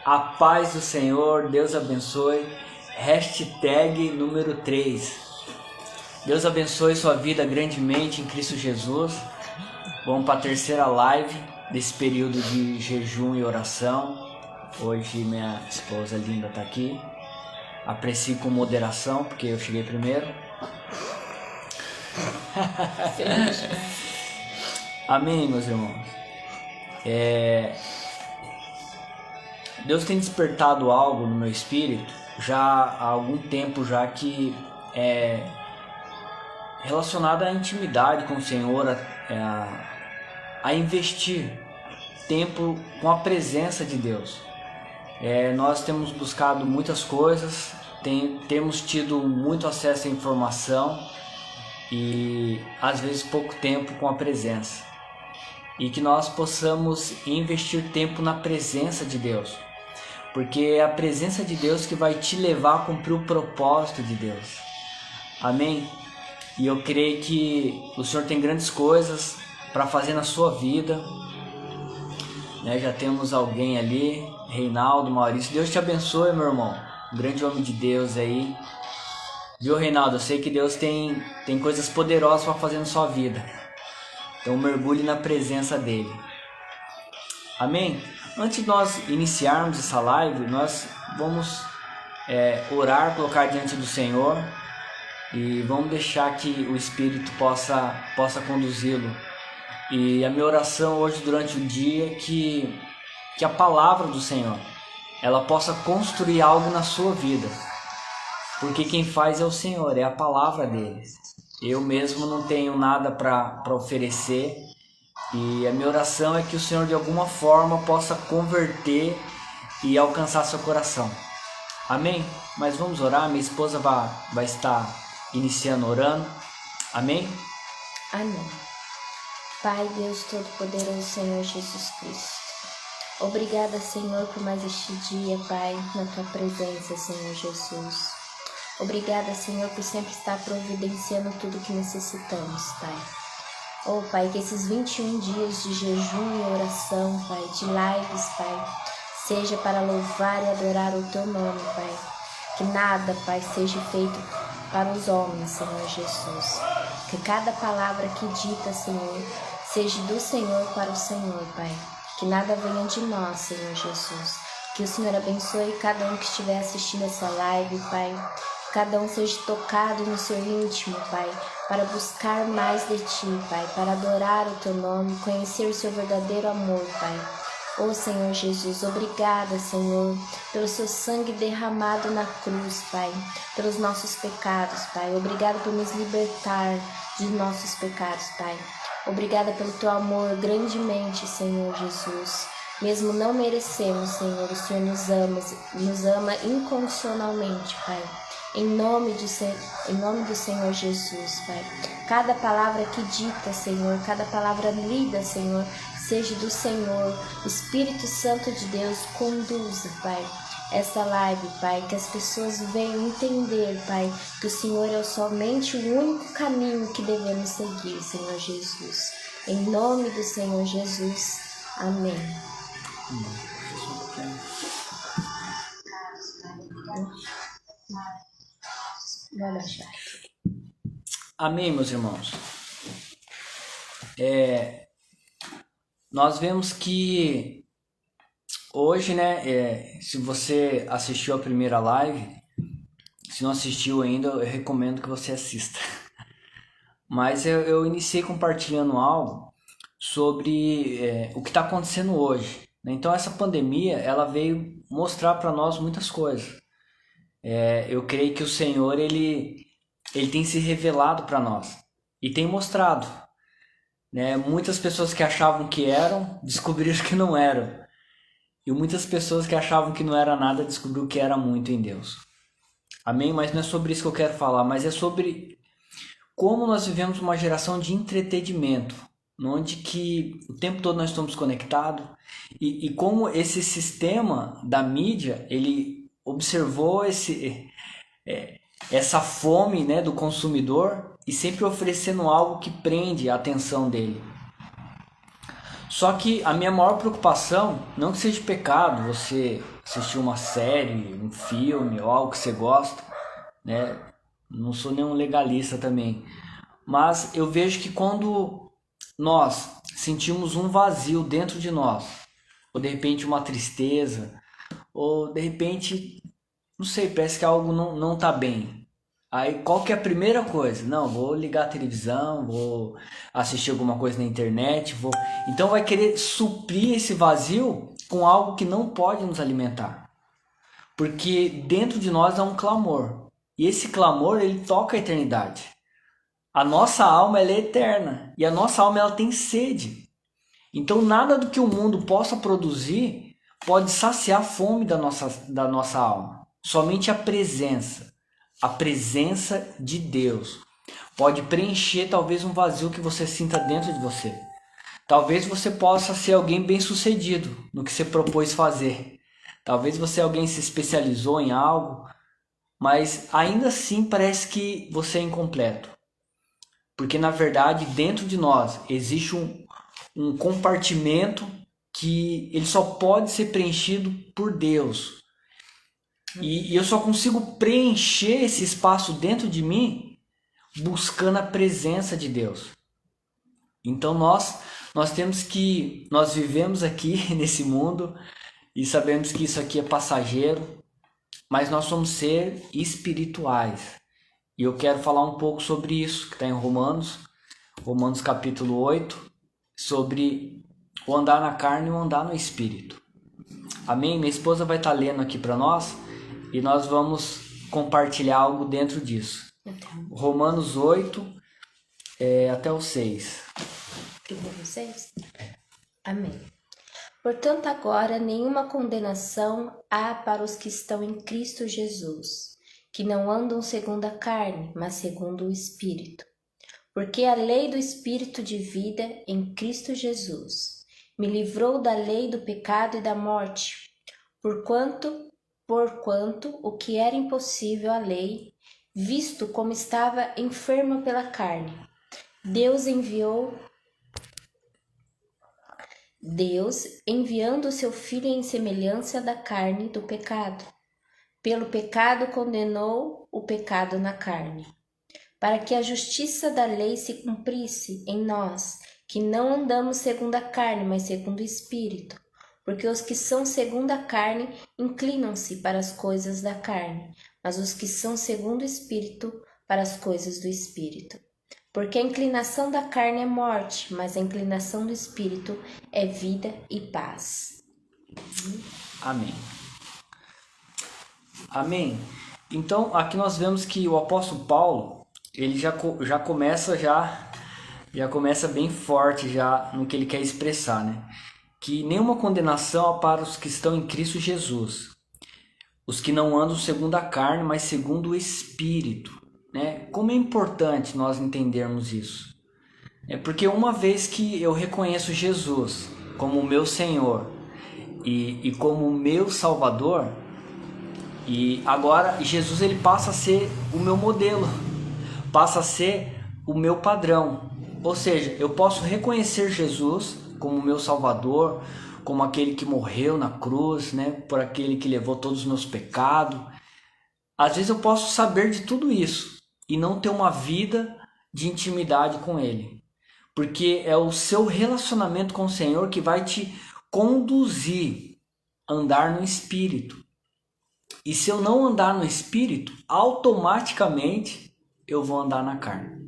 A paz do Senhor, Deus abençoe. Hashtag número 3. Deus abençoe sua vida grandemente em Cristo Jesus. Vamos para a terceira live desse período de jejum e oração. Hoje minha esposa linda está aqui. Aprecie com moderação, porque eu cheguei primeiro. Amém, meus irmãos. Deus tem despertado algo no meu espírito já há algum tempo já que é relacionado à intimidade com o Senhor, a investir tempo com a presença de Deus. Nós temos buscado muitas coisas, temos tido muito acesso à informação e às vezes pouco tempo com a presença. E que nós possamos investir tempo na presença de Deus. Porque é a presença de Deus que vai te levar a cumprir o propósito de Deus. Amém? E eu creio que o Senhor tem grandes coisas para fazer na sua vida. Já temos alguém ali, Reinaldo, Maurício. Deus te abençoe, meu irmão. Um grande homem de Deus aí. Viu, Reinaldo? Eu sei que Deus tem coisas poderosas para fazer na sua vida. Então mergulhe na presença dele. Amém? Antes de nós iniciarmos essa live, nós vamos orar, colocar diante do Senhor e vamos deixar que o Espírito possa conduzi-lo. E a minha oração hoje durante o dia é que a palavra do Senhor ela possa construir algo na sua vida. Porque quem faz é o Senhor, é a palavra dele. Eu mesmo não tenho nada para oferecer. E a minha oração é que o Senhor de alguma forma possa converter e alcançar seu coração. Amém? Mas vamos orar, minha esposa vai estar iniciando orando. Amém? Amém. Pai Deus Todo-Poderoso, Senhor Jesus Cristo. Obrigada, Senhor, por mais este dia, Pai, na Tua presença, Senhor Jesus. Obrigada, Senhor, por sempre estar providenciando tudo que necessitamos, Pai. Oh, Pai, que esses 21 dias de jejum e oração, Pai, de lives, Pai, seja para louvar e adorar o Teu nome, Pai. Que nada, Pai, seja feito para os homens, Senhor Jesus. Que cada palavra que dita, Senhor, seja do Senhor para o Senhor, Pai. Que nada venha de nós, Senhor Jesus. Que o Senhor abençoe cada um que estiver assistindo essa live, Pai. Que cada um seja tocado no seu íntimo, Pai, para buscar mais de Ti, Pai, para adorar o Teu nome, conhecer o Seu verdadeiro amor, Pai. Oh, Senhor Jesus, obrigada, Senhor, pelo Seu sangue derramado na cruz, Pai, pelos nossos pecados, Pai. Obrigada por nos libertar de nossos pecados, Pai. Obrigada pelo Teu amor grandemente, Senhor Jesus. Mesmo não merecemos, Senhor, o Senhor nos ama incondicionalmente, Pai. Em nome do Senhor Jesus, Pai. Cada palavra que dita, Senhor, cada palavra lida, Senhor, seja do Senhor. O Espírito Santo de Deus conduza, Pai, essa live, Pai. Que as pessoas venham entender, Pai, que o Senhor é somente o único caminho que devemos seguir, Senhor Jesus. Em nome do Senhor Jesus. Amém. Amém, meus irmãos. Nós vemos que hoje, se você assistiu a primeira live, se não assistiu ainda, eu recomendo que você assista. Mas eu iniciei compartilhando algo sobre o que está acontecendo hoje. Então essa pandemia ela veio mostrar para nós muitas coisas. Eu creio que o Senhor ele tem se revelado para nós e tem mostrado. Muitas pessoas que achavam que eram, descobriram que não eram. E muitas pessoas que achavam que não era nada, descobriram que era muito em Deus. Amém? Mas não é sobre isso que eu quero falar, mas é sobre como nós vivemos uma geração de entretenimento, onde que o tempo todo nós estamos conectados e como esse sistema da mídia, ele observou essa fome, do consumidor e sempre oferecendo algo que prende a atenção dele. Só que a minha maior preocupação, não que seja pecado você assistir uma série, um filme ou algo que você gosta, né? Não sou nenhum legalista também. Mas eu vejo que quando nós sentimos um vazio dentro de nós, ou de repente uma tristeza, ou de repente, não sei, parece que algo não tá bem. Aí qual que é a primeira coisa? Não, vou ligar a televisão, vou assistir alguma coisa na internet, então vai querer suprir esse vazio com algo que não pode nos alimentar. Porque dentro de nós há um clamor. E esse clamor, ele toca a eternidade. A nossa alma, ela é eterna. E a nossa alma, ela tem sede. Então nada do que o mundo possa produzir pode saciar a fome da nossa alma. Somente a presença de Deus pode preencher talvez um vazio que você sinta dentro de você. Talvez você possa ser alguém bem-sucedido no que você propôs fazer. Talvez você alguém se especializou em algo, mas ainda assim parece que você é incompleto. Porque na verdade dentro de nós existe um compartimento que ele só pode ser preenchido por Deus. E eu só consigo preencher esse espaço dentro de mim buscando a presença de Deus. Então nós vivemos aqui nesse mundo e sabemos que isso aqui é passageiro, mas nós somos seres espirituais. E eu quero falar um pouco sobre isso, que está em Romanos capítulo 8, sobre o andar na carne e o andar no espírito. Amém? Minha esposa vai estar lendo aqui para nós e nós vamos compartilhar algo dentro disso. Romanos 8 até o 6. Primeiro 6? Amém. Portanto, agora nenhuma condenação há para os que estão em Cristo Jesus, que não andam segundo a carne, mas segundo o Espírito. Porque a lei do Espírito de vida em Cristo Jesus me livrou da lei do pecado e da morte, porquanto o que era impossível à lei, visto como estava enferma pela carne, Deus, enviando o seu Filho em semelhança da carne do pecado, pelo pecado condenou o pecado na carne, para que a justiça da lei se cumprisse em nós, que não andamos segundo a carne, mas segundo o Espírito. Porque os que são segundo a carne inclinam-se para as coisas da carne, mas os que são segundo o Espírito para as coisas do Espírito. Porque a inclinação da carne é morte, mas a inclinação do Espírito é vida e paz. Amém. Amém. Então, aqui nós vemos que o apóstolo Paulo, ele já começa bem forte já no que ele quer expressar, né? Que nenhuma condenação há para os que estão em Cristo Jesus, os que não andam segundo a carne, mas segundo o Espírito, né? Como é importante nós entendermos isso. Porque uma vez que eu reconheço Jesus como o meu Senhor e como o meu Salvador, e agora Jesus ele passa a ser o meu modelo, passa a ser o meu padrão. Ou seja, eu posso reconhecer Jesus como meu Salvador, como aquele que morreu na cruz, né, por aquele que levou todos os meus pecados. Às vezes eu posso saber de tudo isso e não ter uma vida de intimidade com Ele, porque é o seu relacionamento com o Senhor que vai te conduzir a andar no Espírito. E se eu não andar no Espírito, automaticamente eu vou andar na carne.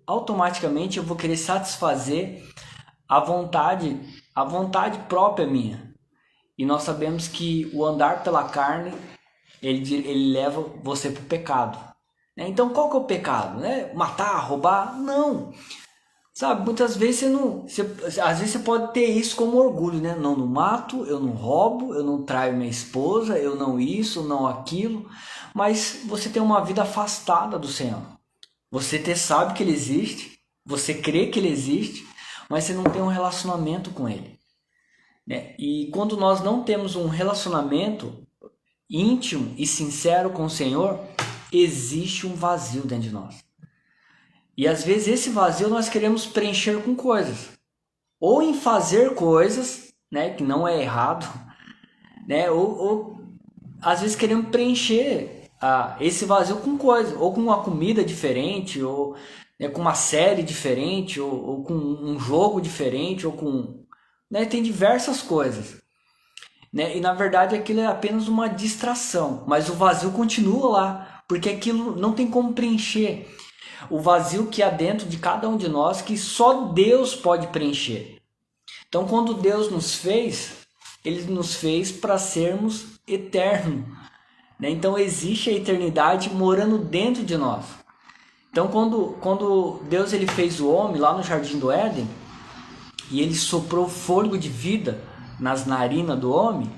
Automaticamente eu vou querer satisfazer a vontade própria minha. E nós sabemos que o andar pela carne, ele leva você para o pecado. Então qual que é o pecado? Matar, roubar? Não. Sabe, muitas vezes às vezes você pode ter isso como orgulho, né? Não mato, eu não roubo, eu não traio minha esposa, eu não isso, não aquilo. Mas você tem uma vida afastada do Senhor. Você sabe que Ele existe, você crê que Ele existe, mas você não tem um relacionamento com Ele. E quando nós não temos um relacionamento íntimo e sincero com o Senhor, existe um vazio dentro de nós. E às vezes esse vazio nós queremos preencher com coisas. ou em fazer coisas, né, que não é errado, né, ou às vezes queremos preencher esse vazio com coisa, ou com uma comida diferente, ou né, com uma série diferente, ou com um jogo diferente, ou com, né, tem diversas coisas, né, e na verdade aquilo é apenas uma distração, mas o vazio continua lá, porque aquilo não tem como preencher o vazio que há dentro de cada um de nós, que só Deus pode preencher. Então, quando Deus nos fez, Ele nos fez para sermos eternos, né? Então, existe a eternidade morando dentro de nós. Então, quando Deus ele fez o homem lá no Jardim do Éden, e Ele soprou fôlego de vida nas narinas do homem,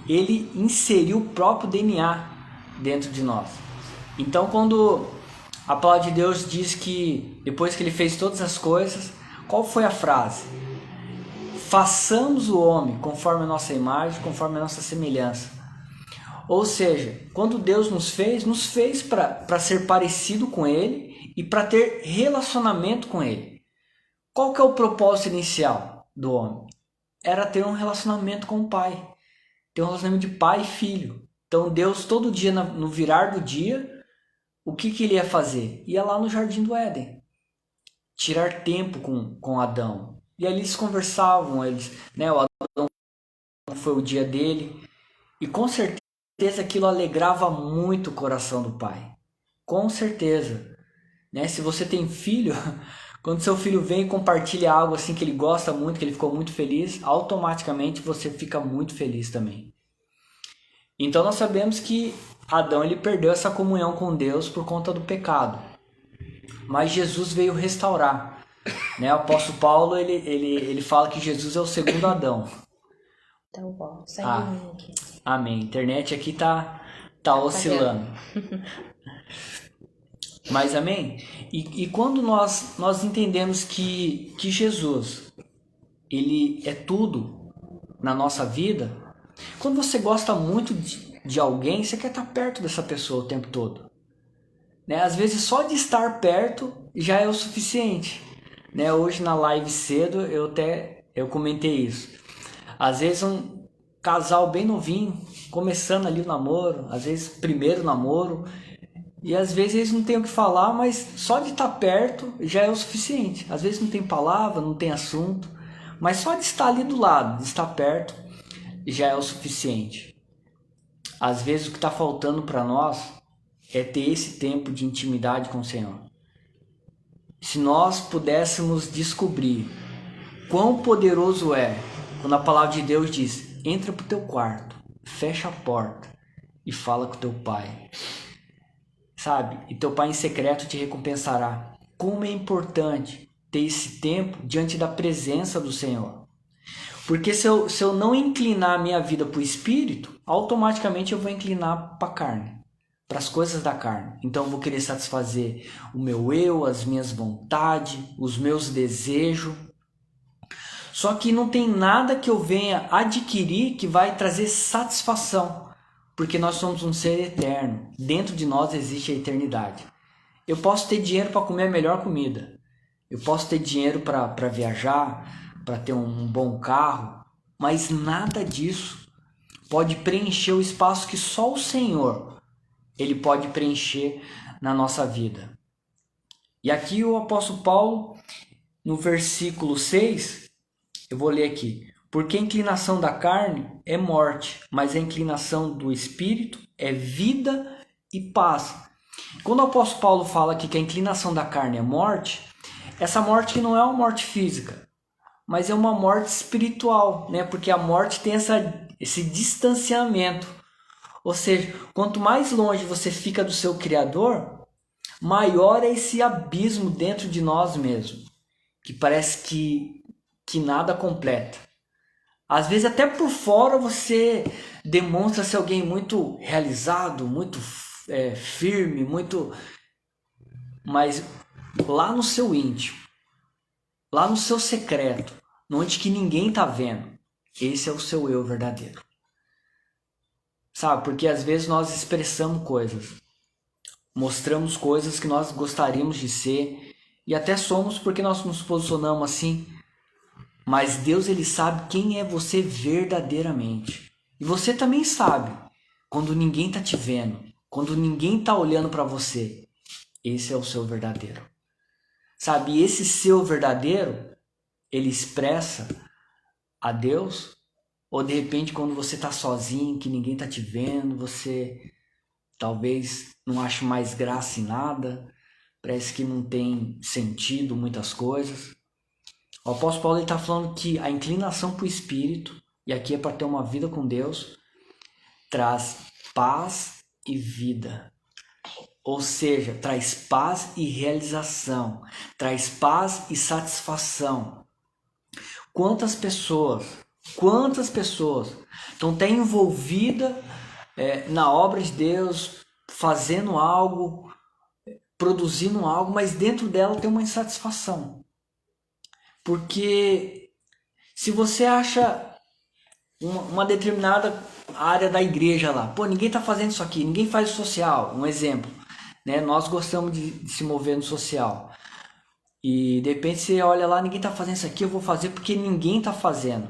Ele inseriu o próprio DNA dentro de nós. Então, quando a palavra de Deus diz que depois que Ele fez todas as coisas, qual foi a frase? Façamos o homem conforme a nossa imagem, conforme a nossa semelhança. Ou seja, quando Deus nos fez para ser parecido com Ele e para ter relacionamento com Ele. Qual que é o propósito inicial do homem? Era ter um relacionamento com o Pai. Ter um relacionamento de pai e filho. Então Deus todo dia, no virar do dia, o que Ele ia fazer? Ia lá no Jardim do Éden. Tirar tempo com Adão. E ali eles conversavam, né, o Adão foi o dia dele. E com certeza aquilo alegrava muito o coração do pai. Com certeza. Né? Se você tem filho, quando seu filho vem e compartilha algo assim que ele gosta muito, que ele ficou muito feliz, automaticamente você fica muito feliz também. Então nós sabemos que Adão ele perdeu essa comunhão com Deus por conta do pecado. Mas Jesus veio restaurar. Né? O apóstolo Paulo ele fala que Jesus é o segundo Adão. Tá bom, segue o mim aqui. Amém. A internet aqui tá oscilando. Mas amém? E quando nós entendemos que Jesus ele é tudo na nossa vida, quando você gosta muito de alguém, você quer estar perto dessa pessoa o tempo todo. Né? Às vezes só de estar perto já é o suficiente. Né? Hoje na live cedo eu comentei isso. Às vezes um casal bem novinho, começando ali o namoro, às vezes primeiro namoro, e às vezes eles não têm o que falar, mas só de estar perto já é o suficiente. Às vezes não tem palavra, não tem assunto, mas só de estar ali do lado, de estar perto, já é o suficiente. Às vezes o que está faltando para nós é ter esse tempo de intimidade com o Senhor. Se nós pudéssemos descobrir quão poderoso é quando a palavra de Deus diz: entra para o teu quarto, fecha a porta e fala com o teu pai. Sabe? E teu pai em secreto te recompensará. Como é importante ter esse tempo diante da presença do Senhor. Porque se eu não inclinar a minha vida para o Espírito, automaticamente eu vou inclinar para a carne, para as coisas da carne. Então eu vou querer satisfazer o meu eu, as minhas vontades, os meus desejos. Só que não tem nada que eu venha adquirir que vai trazer satisfação, porque nós somos um ser eterno. Dentro de nós existe a eternidade. Eu posso ter dinheiro para comer a melhor comida. Eu posso ter dinheiro para viajar, para ter um bom carro, mas nada disso pode preencher o espaço que só o Senhor ele pode preencher na nossa vida. E aqui o apóstolo Paulo, no versículo 6, eu vou ler aqui. Porque a inclinação da carne é morte, mas a inclinação do espírito é vida e paz. Quando o apóstolo Paulo fala aqui que a inclinação da carne é morte, essa morte não é uma morte física, mas é uma morte espiritual, né? Porque a morte tem esse distanciamento. Ou seja, quanto mais longe você fica do seu Criador, maior é esse abismo dentro de nós mesmos, que parece que nada completa. Às vezes até por fora você demonstra ser alguém muito realizado, muito firme, mas lá no seu íntimo, lá no seu secreto, onde que ninguém está vendo, esse é o seu eu verdadeiro. Sabe, porque às vezes nós expressamos coisas, mostramos coisas que nós gostaríamos de ser e até somos porque nós nos posicionamos assim, Mas Deus, ele sabe quem é você verdadeiramente. E você também sabe quando ninguém tá te vendo, quando ninguém tá olhando para você. Esse é o seu verdadeiro. Sabe, e esse seu verdadeiro, ele expressa a Deus, ou de repente quando você tá sozinho, que ninguém tá te vendo, você talvez não ache mais graça em nada, parece que não tem sentido muitas coisas. O apóstolo Paulo está falando que a inclinação para o Espírito, e aqui é para ter uma vida com Deus, traz paz e vida. Ou seja, traz paz e realização, traz paz e satisfação. Quantas pessoas estão até envolvidas na obra de Deus, fazendo algo, produzindo algo, mas dentro dela tem uma insatisfação. Porque se você acha uma determinada área da igreja lá, pô, ninguém está fazendo isso aqui, ninguém faz o social, um exemplo, né? Nós gostamos de se mover no social. E de repente você olha lá, ninguém está fazendo isso aqui, eu vou fazer porque ninguém está fazendo.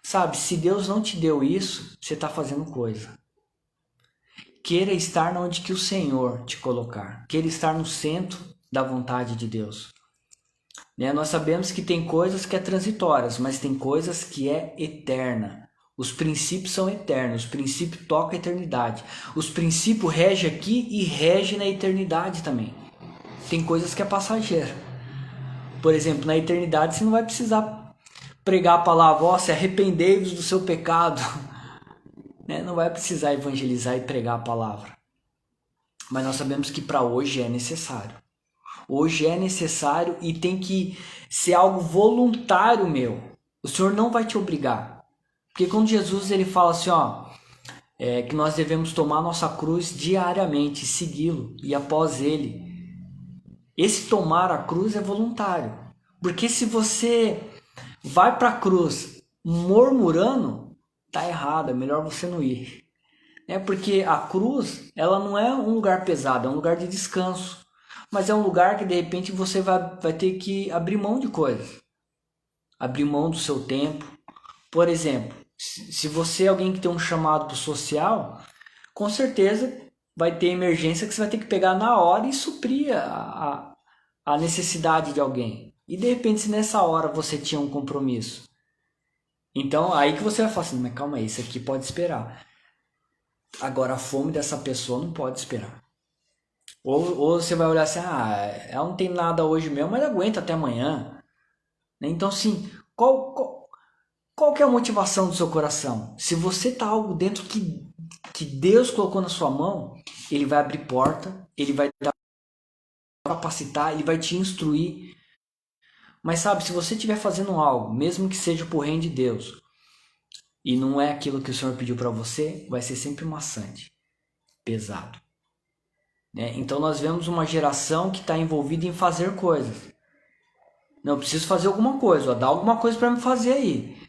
Sabe, se Deus não te deu isso, você está fazendo coisa. Queira estar onde que o Senhor te colocar. Queira estar no centro da vontade de Deus. Né? Nós sabemos que tem coisas que é transitórias, mas tem coisas que é eterna. Os princípios são eternos, os princípios tocam a eternidade. Os princípios regem aqui e regem na eternidade também. Tem coisas que é passageira. Por exemplo, na eternidade você não vai precisar pregar a palavra, ó, se arrependei-vos do seu pecado. Né? Não vai precisar evangelizar e pregar a palavra. Mas nós sabemos que para hoje é necessário. Hoje é necessário e tem que ser algo voluntário meu. O Senhor não vai te obrigar. Porque quando Jesus ele fala assim, ó, que nós devemos tomar nossa cruz diariamente, segui-lo e após ele. Esse tomar a cruz é voluntário. Porque se você vai para a cruz murmurando, tá errado, é melhor você não ir. Porque a cruz, ela não é um lugar pesado, é um lugar de descanso. Mas é um lugar que de repente você vai ter que abrir mão de coisas. Abrir mão do seu tempo. Por exemplo, se você é alguém que tem um chamado para o social, com certeza vai ter emergência que você vai ter que pegar na hora e suprir a necessidade de alguém. E de repente, se nessa hora você tinha um compromisso. Então, aí que você vai falar assim, mas calma aí, isso aqui pode esperar. Agora, a fome dessa pessoa não pode esperar. Ou você vai olhar assim, ela não tem nada hoje mesmo, mas aguenta até amanhã. Então, sim, qual que é a motivação do seu coração? Se você tá algo dentro que Deus colocou na sua mão, Ele vai abrir porta, Ele vai capacitar, Ele vai te instruir. Mas sabe, se você estiver fazendo algo, mesmo que seja por reino de Deus, e não é aquilo que o Senhor pediu para você, vai ser sempre maçante, pesado. Então nós vemos uma geração que está envolvida em fazer coisas. Não, eu preciso fazer alguma coisa, dá alguma coisa para me fazer aí.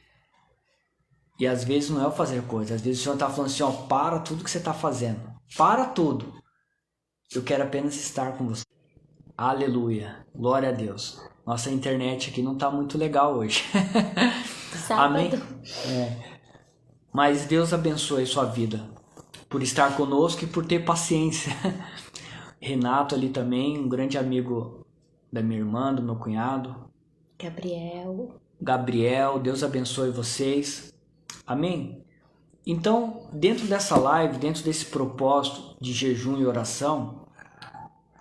E às vezes não é o fazer coisa, às vezes o Senhor está falando assim, ó, para tudo que você está fazendo. Para tudo. Eu quero apenas estar com você. Aleluia. Glória a Deus. Nossa internet aqui não está muito legal hoje. Sábado. Amém? Mas Deus abençoe sua vida. Por estar conosco e por ter paciência. Renato ali também, um grande amigo da minha irmã, do meu cunhado. Gabriel, Deus abençoe vocês. Amém? Então, dentro dessa live, dentro desse propósito de jejum e oração,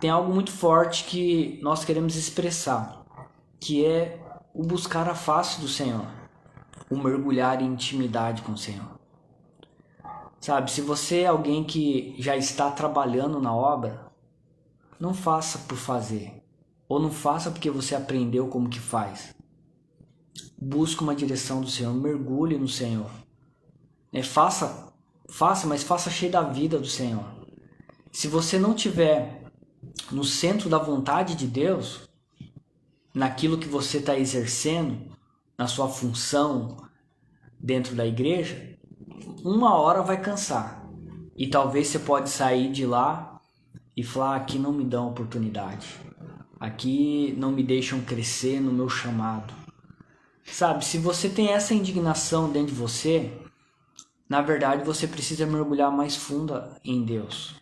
tem algo muito forte que nós queremos expressar, que é o buscar a face do Senhor, o mergulhar em intimidade com o Senhor. Sabe, se você é alguém que já está trabalhando na obra, não faça por fazer, ou não faça porque você aprendeu como que faz. Busque uma direção do Senhor, mergulhe no Senhor. Faça, mas faça cheio da vida do Senhor. Se você não tiver no centro da vontade de Deus, naquilo que você está exercendo, na sua função dentro da igreja, uma hora vai cansar. E talvez você pode sair de lá e falar, aqui não me dão oportunidade. Aqui não me deixam crescer no meu chamado. Sabe, se você tem essa indignação dentro de você, na verdade você precisa mergulhar mais fundo em Deus.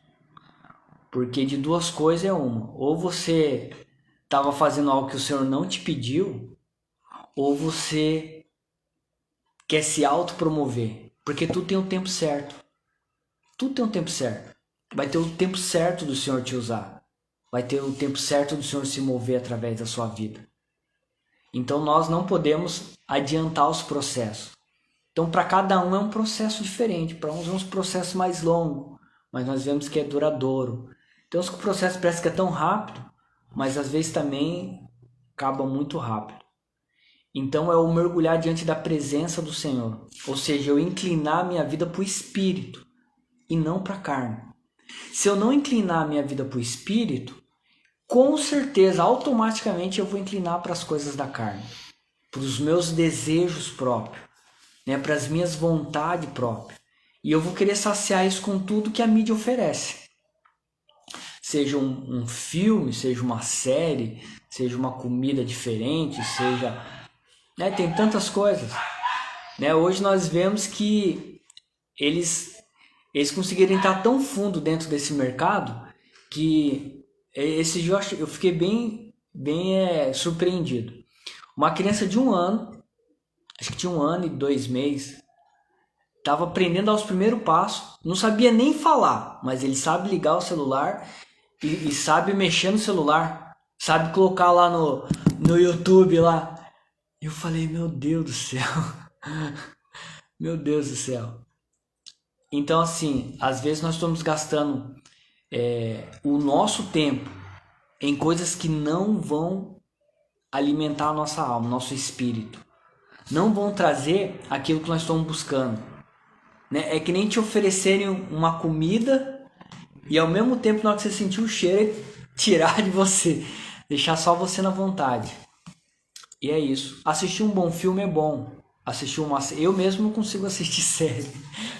Porque de duas coisas é uma. Ou você estava fazendo algo que o Senhor não te pediu, ou você quer se autopromover. Porque tudo tem o tempo certo. Tudo tem um tempo certo. Vai ter o tempo certo do Senhor te usar. Vai ter o tempo certo do Senhor se mover através da sua vida. Então nós não podemos adiantar os processos. Então para cada um é um processo diferente. Para uns é um processo mais longo, mas nós vemos que é duradouro. Então o processo parece que é tão rápido, mas às vezes também acaba muito rápido. Então é o mergulhar diante da presença do Senhor. Ou seja, eu inclinar minha vida para o Espírito e não para a carne. Se eu não inclinar minha vida para o Espírito, com certeza, automaticamente eu vou inclinar para as coisas da carne, para os meus desejos próprios, né, para as minhas vontades próprias. E eu vou querer saciar isso com tudo que a mídia oferece. Seja um filme, seja uma série, seja uma comida diferente, seja... né, tem tantas coisas. Né? Hoje nós vemos que eles conseguiram entrar tão fundo dentro desse mercado que esse dia eu fiquei bem surpreendido. Uma criança de 1 ano, acho que tinha 1 ano e 2 meses, estava aprendendo aos primeiros passos, não sabia nem falar, mas ele sabe ligar o celular e sabe mexer no celular, sabe colocar lá no YouTube lá. Eu falei, meu Deus do céu, meu Deus do céu. Então assim, às vezes nós estamos gastando o nosso tempo em coisas que não vão alimentar a nossa alma, nosso espírito. Não vão trazer aquilo que nós estamos buscando. Né? É que nem te oferecerem uma comida e ao mesmo tempo, na hora que você sentir o cheiro, tirar de você. Deixar só você na vontade. E é isso. Assistir um bom filme é bom. Eu mesmo não consigo assistir série.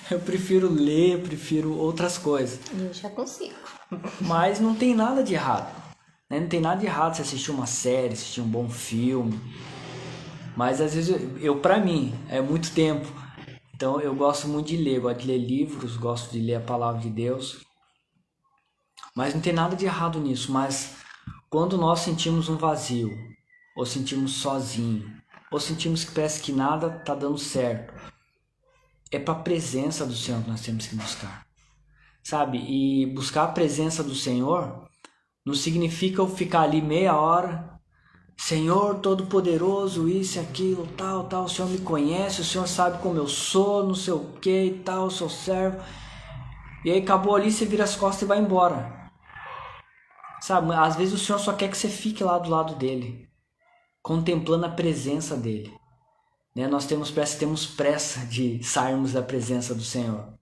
Eu prefiro ler, prefiro outras coisas. Eu já consigo. Mas não tem nada de errado. Né? Não tem nada de errado você assistir uma série, assistir um bom filme. Mas às vezes, pra mim, é muito tempo. Então eu gosto muito de ler. Gosto de ler livros, gosto de ler a palavra de Deus. Mas não tem nada de errado nisso. Mas quando nós sentimos um vazio, ou sentimos sozinho, ou sentimos que parece que nada está dando certo, é para a presença do Senhor que nós temos que buscar. Sabe? E buscar a presença do Senhor não significa eu ficar ali meia hora, Senhor Todo-Poderoso, isso e aquilo, tal, o Senhor me conhece, o Senhor sabe como eu sou, não sei o que e tal, eu sou servo. E aí acabou ali, você vira as costas e vai embora. Sabe? Às vezes o Senhor só quer que você fique lá do lado dele, contemplando a presença dele. Né? Nós temos pressa de sairmos da presença do Senhor.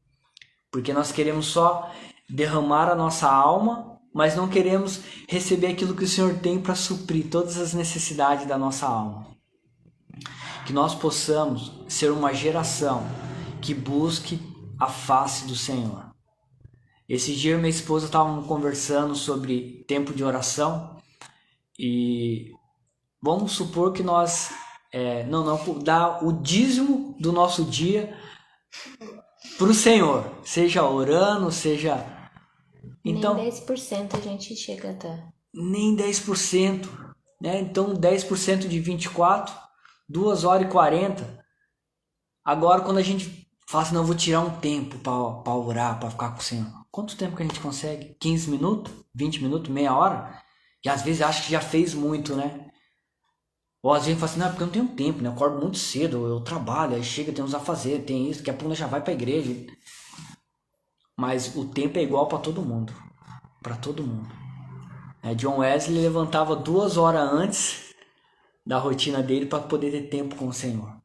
Porque nós queremos só derramar a nossa alma, mas não queremos receber aquilo que o Senhor tem para suprir todas as necessidades da nossa alma. Que nós possamos ser uma geração que busque a face do Senhor. Esse dia minha esposa estava conversando sobre tempo de oração e vamos supor que nós dá o dízimo do nosso dia para o Senhor, seja orando, seja... Então, nem 10% a gente chega a dar. Nem 10%, né? Então 10% de 24, 2 horas e 40. Agora quando a gente fala assim, não, eu vou tirar um tempo para orar, para ficar com o Senhor. Quanto tempo que a gente consegue? 15 minutos? 20 minutos? Meia hora? E às vezes acha que já fez muito, né? Ou às vezes fala assim, não, é porque eu não tenho tempo, né? Eu acordo muito cedo, eu trabalho, aí chega, tem uns a fazer, tem isso, daqui a pouco já vai para a igreja. Mas o tempo é igual para todo mundo. Para todo mundo. John Wesley levantava 2 horas antes da rotina dele para poder ter tempo com o Senhor.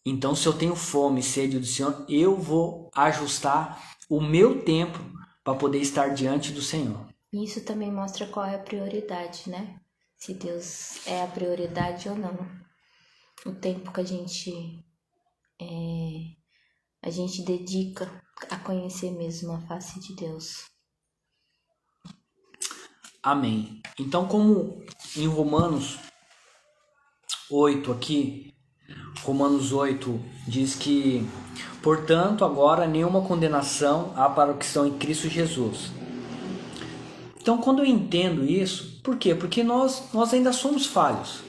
Então, se eu tenho fome e sede do Senhor, eu vou ajustar o meu tempo para poder estar diante do Senhor. Isso também mostra qual é a prioridade, né? Se Deus é a prioridade ou não. O tempo que a gente dedica a conhecer mesmo a face de Deus. Amém. Então, como em Romanos 8 aqui, Romanos 8 diz que, portanto, agora nenhuma condenação há para os que estão em Cristo Jesus. Então, quando eu entendo isso, por quê? Porque nós ainda somos falhos.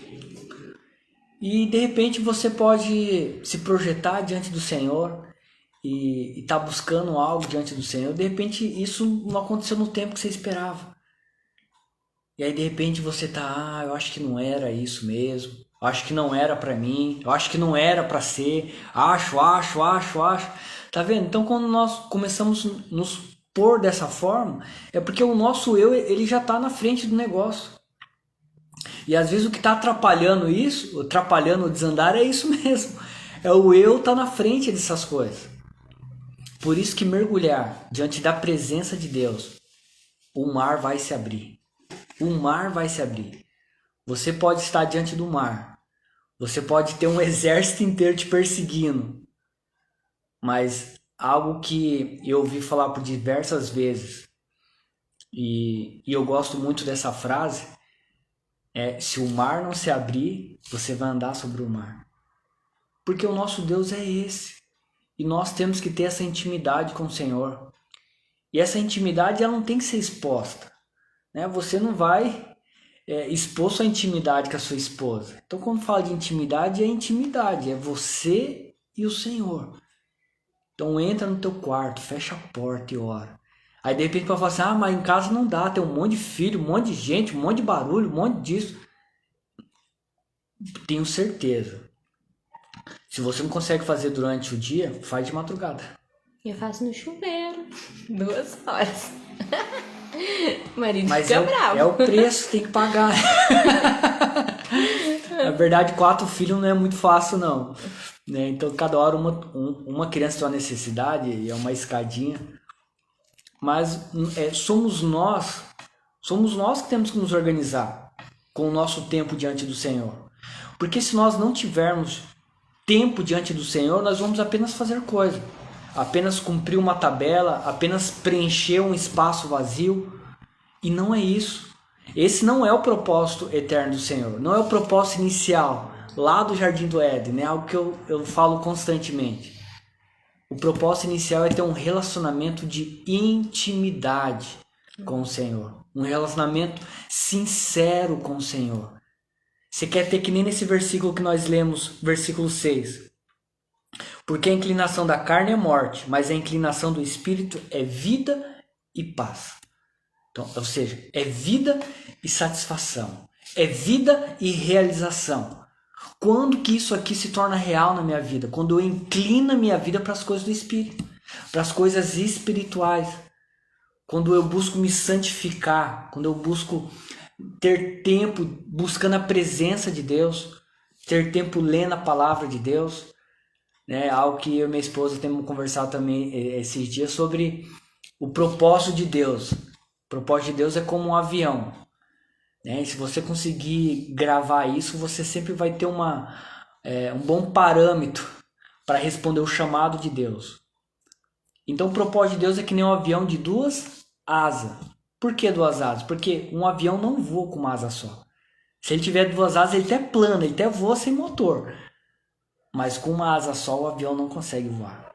E, de repente, você pode se projetar diante do Senhor e tá buscando algo diante do Senhor. De repente, isso não aconteceu no tempo que você esperava. E aí, de repente, você tá, eu acho que não era isso mesmo. Eu acho que não era pra mim. Eu acho que não era pra ser. Acho. Tá vendo? Então, quando nós começamos a nos pôr dessa forma, é porque o nosso eu, ele já tá na frente do negócio. E às vezes o que está atrapalhando isso, atrapalhando o desandar, é isso mesmo. É o eu tá na frente dessas coisas. Por isso que mergulhar diante da presença de Deus, o mar vai se abrir. O mar vai se abrir. Você pode estar diante do mar. Você pode ter um exército inteiro te perseguindo. Mas algo que eu ouvi falar por diversas vezes, e eu gosto muito dessa frase, se o mar não se abrir, você vai andar sobre o mar. Porque o nosso Deus é esse. E nós temos que ter essa intimidade com o Senhor. E essa intimidade, ela não tem que ser exposta. Né? Você não vai expor sua intimidade com a sua esposa. Então, quando fala de intimidade, é intimidade. É você e o Senhor. Então, entra no teu quarto, fecha a porta e ora. Aí, de repente, pode falar assim, mas em casa não dá. Tem um monte de filho, um monte de gente, um monte de barulho, um monte disso. Tenho certeza. Se você não consegue fazer durante o dia, faz de madrugada. Eu faço no chuveiro. 2 horas. O marido Mas fica bravo. É o preço que tem que pagar. Na verdade, 4 filhos não é muito fácil, não. Né? Então, cada hora uma criança tem uma necessidade, e é uma escadinha. Mas somos nós que temos que nos organizar com o nosso tempo diante do Senhor. Porque se nós não tivermos tempo diante do Senhor, nós vamos apenas fazer coisa. Apenas cumprir uma tabela, apenas preencher um espaço vazio. E não é isso. Esse não é o propósito eterno do Senhor. Não é o propósito inicial, lá do Jardim do Éden. Né? Algo que eu falo constantemente. O propósito inicial é ter um relacionamento de intimidade com o Senhor. Um relacionamento sincero com o Senhor. Você quer ter que nem nesse versículo que nós lemos, versículo 6. Porque a inclinação da carne é morte, mas a inclinação do Espírito é vida e paz. Então, ou seja, é vida e satisfação. É vida e realização. Quando que isso aqui se torna real na minha vida? Quando eu inclino a minha vida para as coisas do Espírito, para as coisas espirituais. Quando eu busco me santificar, quando eu busco ter tempo buscando a presença de Deus, ter tempo lendo a palavra de Deus, né? Algo que eu e minha esposa temos conversado também esses dias sobre o propósito de Deus. O propósito de Deus é como um avião. E se você conseguir gravar isso, você sempre vai ter um bom parâmetro para responder o chamado de Deus. Então o propósito de Deus é que nem um avião de 2 asas. Por que 2 asas? Porque um avião não voa com uma asa só. Se ele tiver 2 asas, ele até plana, ele até voa sem motor. Mas com uma asa só, o avião não consegue voar.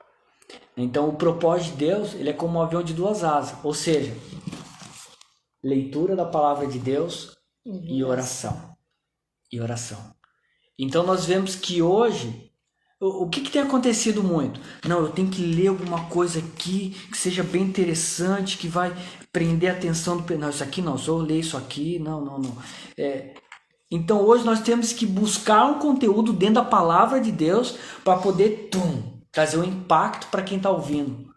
Então o propósito de Deus, ele é como um avião de 2 asas. Ou seja, leitura da palavra de Deus e oração. Então nós vemos que hoje, o que tem acontecido muito? Não, eu tenho que ler alguma coisa aqui que seja bem interessante, que vai prender a atenção do... Não, isso aqui não, só eu ler isso aqui, não. Então hoje nós temos que buscar um conteúdo dentro da palavra de Deus para poder trazer um impacto para quem está ouvindo.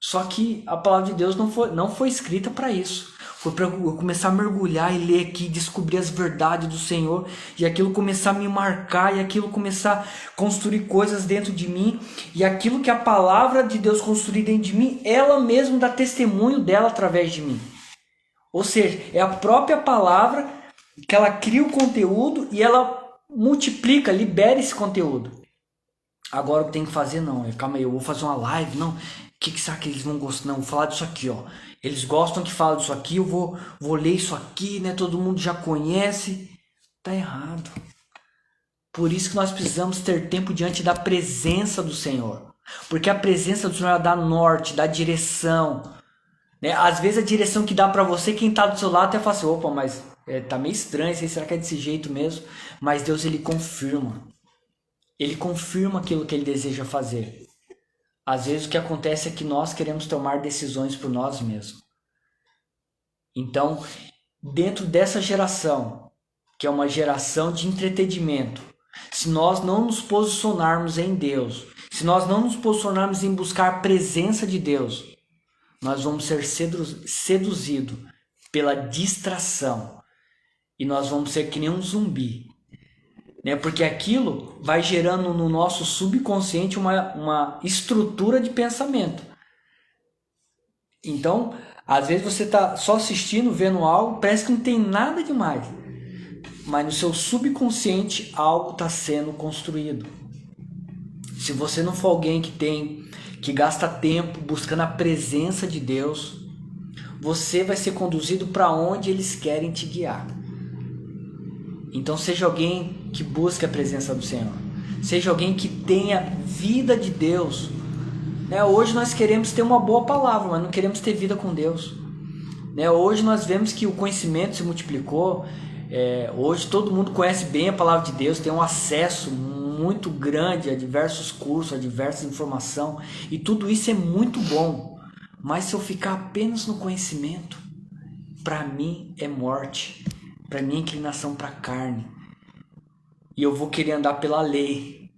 Só que a palavra de Deus não foi escrita para isso. Foi para eu começar a mergulhar e ler aqui, descobrir as verdades do Senhor, e aquilo começar a me marcar, e aquilo começar a construir coisas dentro de mim, e aquilo que a palavra de Deus construir dentro de mim, ela mesma dá testemunho dela através de mim. Ou seja, é a própria palavra que ela cria o conteúdo e ela multiplica, libera esse conteúdo. Agora o que tem que fazer não, calma aí, eu vou fazer uma live, não, o que será que eles vão gostar? Não, vou falar disso aqui, ó. Eles gostam que fala disso aqui, eu vou ler isso aqui, né? Todo mundo já conhece. Tá errado. Por isso que nós precisamos ter tempo diante da presença do Senhor. Porque a presença do Senhor dá norte, dá direção. Né? Às vezes a direção que dá para você, quem está do seu lado até fala assim, opa, mas tá meio estranho, será que é desse jeito mesmo? Mas Deus, ele confirma. Ele confirma aquilo que ele deseja fazer. Às vezes o que acontece é que nós queremos tomar decisões por nós mesmos. Então, dentro dessa geração, que é uma geração de entretenimento, se nós não nos posicionarmos em Deus, se nós não nos posicionarmos em buscar a presença de Deus, nós vamos ser seduzidos pela distração e nós vamos ser que nem um zumbi, né? Porque aquilo vai gerando no nosso subconsciente uma estrutura de pensamento. Então, às vezes você está só assistindo, vendo algo, parece que não tem nada demais, mas no seu subconsciente algo está sendo construído. Se você não for alguém que gasta tempo buscando a presença de Deus, você vai ser conduzido para onde eles querem te guiar. Então seja alguém que busque a presença do Senhor. Seja alguém que tenha vida de Deus. Hoje nós queremos ter uma boa palavra, mas não queremos ter vida com Deus. Hoje nós vemos que o conhecimento se multiplicou. Hoje todo mundo conhece bem a palavra de Deus, tem um acesso muito grande a diversos cursos, a diversas informações, e tudo isso é muito bom. Mas se eu ficar apenas no conhecimento, para mim é morte, para mim é inclinação para a carne, e eu vou querer andar pela lei,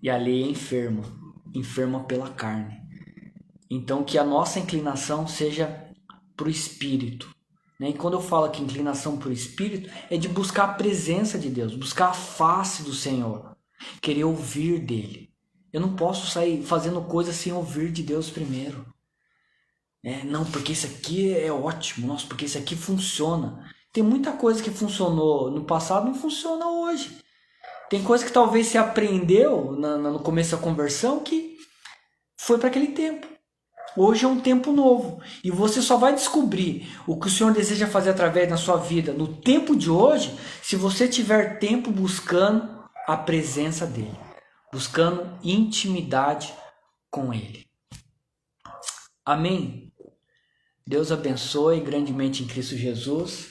e a lei é enferma pela carne. Então que a nossa inclinação seja para o Espírito. E quando eu falo que inclinação para o Espírito, é de buscar a presença de Deus, buscar a face do Senhor, querer ouvir dele. Eu não posso sair fazendo coisas sem ouvir de Deus primeiro. Não, porque isso aqui é ótimo, nossa, porque isso aqui funciona. Tem muita coisa que funcionou no passado, não funciona hoje. Tem coisa que talvez você aprendeu no começo da conversão que foi para aquele tempo. Hoje é um tempo novo e você só vai descobrir o que o Senhor deseja fazer através da sua vida no tempo de hoje, se você tiver tempo buscando a presença dele, buscando intimidade com ele. Amém? Deus abençoe grandemente em Cristo Jesus.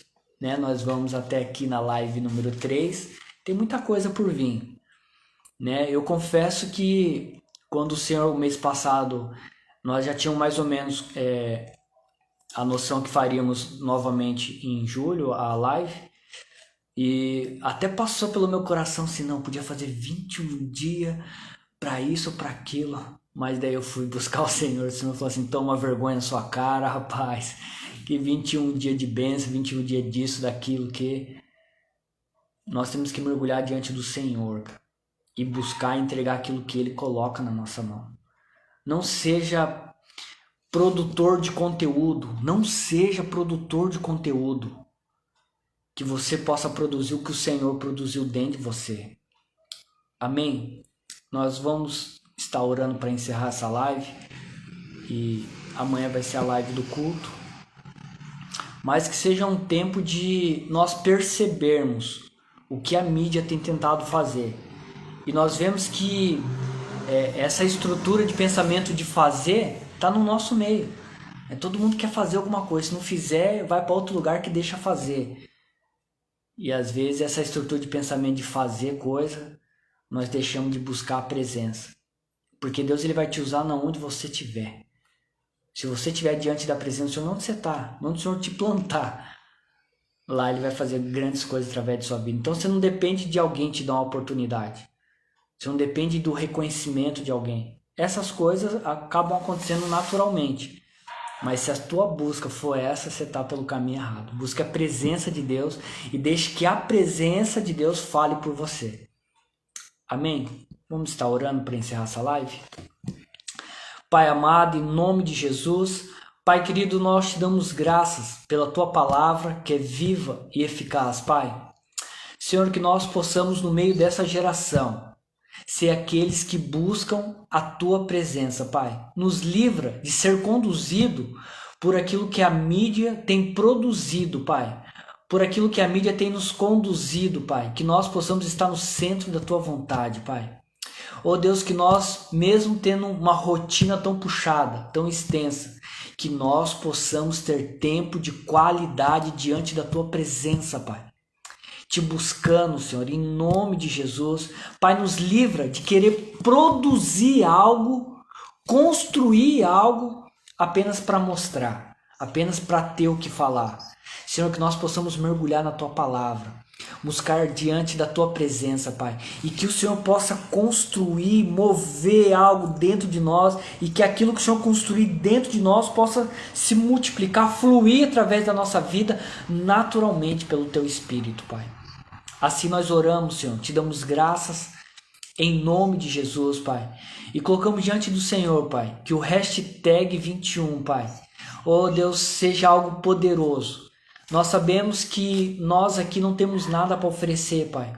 Nós vamos até aqui na live número 3. Tem muita coisa por vir. Eu confesso que quando o Senhor, o mês passado, nós já tínhamos mais ou menos a noção que faríamos novamente em julho a live. E até passou pelo meu coração assim, não, podia fazer 21 dias para isso ou para aquilo. Mas daí eu fui buscar o Senhor. O Senhor falou assim, toma vergonha na sua cara, rapaz. Que 21 dias de bênção, 21 dias disso, daquilo, que nós temos que mergulhar diante do Senhor e buscar entregar aquilo que Ele coloca na nossa mão. Não seja produtor de conteúdo. Não seja produtor de conteúdo. Que você possa produzir o que o Senhor produziu dentro de você. Amém? Nós vamos estar orando para encerrar essa live. E amanhã vai ser a live do culto. Mas que seja um tempo de nós percebermos o que a mídia tem tentado fazer. E nós vemos que essa estrutura de pensamento de fazer está no nosso meio. Todo mundo quer fazer alguma coisa. Se não fizer, vai para outro lugar que deixa fazer. E às vezes essa estrutura de pensamento de fazer coisa, nós deixamos de buscar a presença. Porque Deus, ele vai te usar onde você estiver. Se você estiver diante da presença do Senhor, onde você está, onde o Senhor te plantar, lá ele vai fazer grandes coisas através de sua vida. Então você não depende de alguém te dar uma oportunidade. Você não depende do reconhecimento de alguém. Essas coisas acabam acontecendo naturalmente. Mas se a tua busca for essa, você está pelo caminho errado. Busque a presença de Deus e deixe que a presença de Deus fale por você. Amém? Vamos estar orando para encerrar essa live? Pai amado, em nome de Jesus, Pai querido, nós te damos graças pela tua palavra que é viva e eficaz, Pai. Senhor, que nós possamos no meio dessa geração ser aqueles que buscam a tua presença, Pai. Nos livra de ser conduzido por aquilo que a mídia tem produzido, Pai. por aquilo que a mídia tem nos conduzido, Pai, que nós possamos estar no centro da Tua vontade, Pai. Ó Deus, que nós, mesmo tendo uma rotina tão puxada, tão extensa, que nós possamos ter tempo de qualidade diante da Tua presença, Pai. Te buscando, Senhor, em nome de Jesus. Pai, nos livra de querer produzir algo, construir algo apenas para mostrar, apenas para ter o que falar. Senhor, que nós possamos mergulhar na Tua palavra, buscar diante da Tua presença, Pai, e que o Senhor possa construir, mover algo dentro de nós, e que aquilo que o Senhor construir dentro de nós possa se multiplicar, fluir através da nossa vida, naturalmente pelo Teu Espírito, Pai. Assim nós oramos, Senhor, te damos graças em nome de Jesus, Pai, e colocamos diante do Senhor, Pai, que o hashtag 21, Pai, oh Deus, seja algo poderoso. Nós sabemos que nós aqui não temos nada para oferecer, Pai,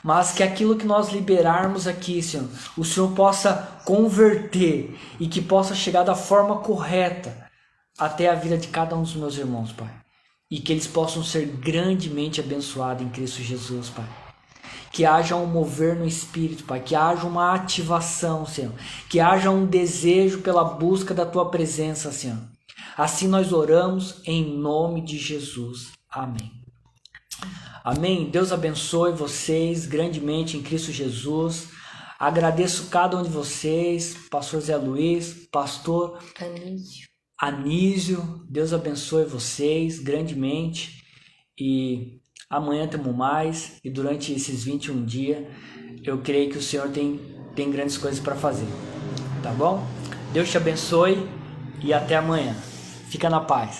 mas que aquilo que nós liberarmos aqui, Senhor, o Senhor possa converter e que possa chegar da forma correta até a vida de cada um dos meus irmãos, Pai, e que eles possam ser grandemente abençoados em Cristo Jesus, Pai. Que haja um mover no Espírito, Pai, que haja uma ativação, Senhor, que haja um desejo pela busca da Tua presença, Senhor. Assim nós oramos em nome de Jesus. Amém. Amém. Deus abençoe vocês grandemente em Cristo Jesus. Agradeço cada um de vocês, pastor Zé Luiz, pastor Anísio. Deus abençoe vocês grandemente. E amanhã temos mais. E durante esses 21 dias, eu creio que o Senhor tem grandes coisas para fazer. Tá bom? Deus te abençoe e até amanhã. Fica na paz.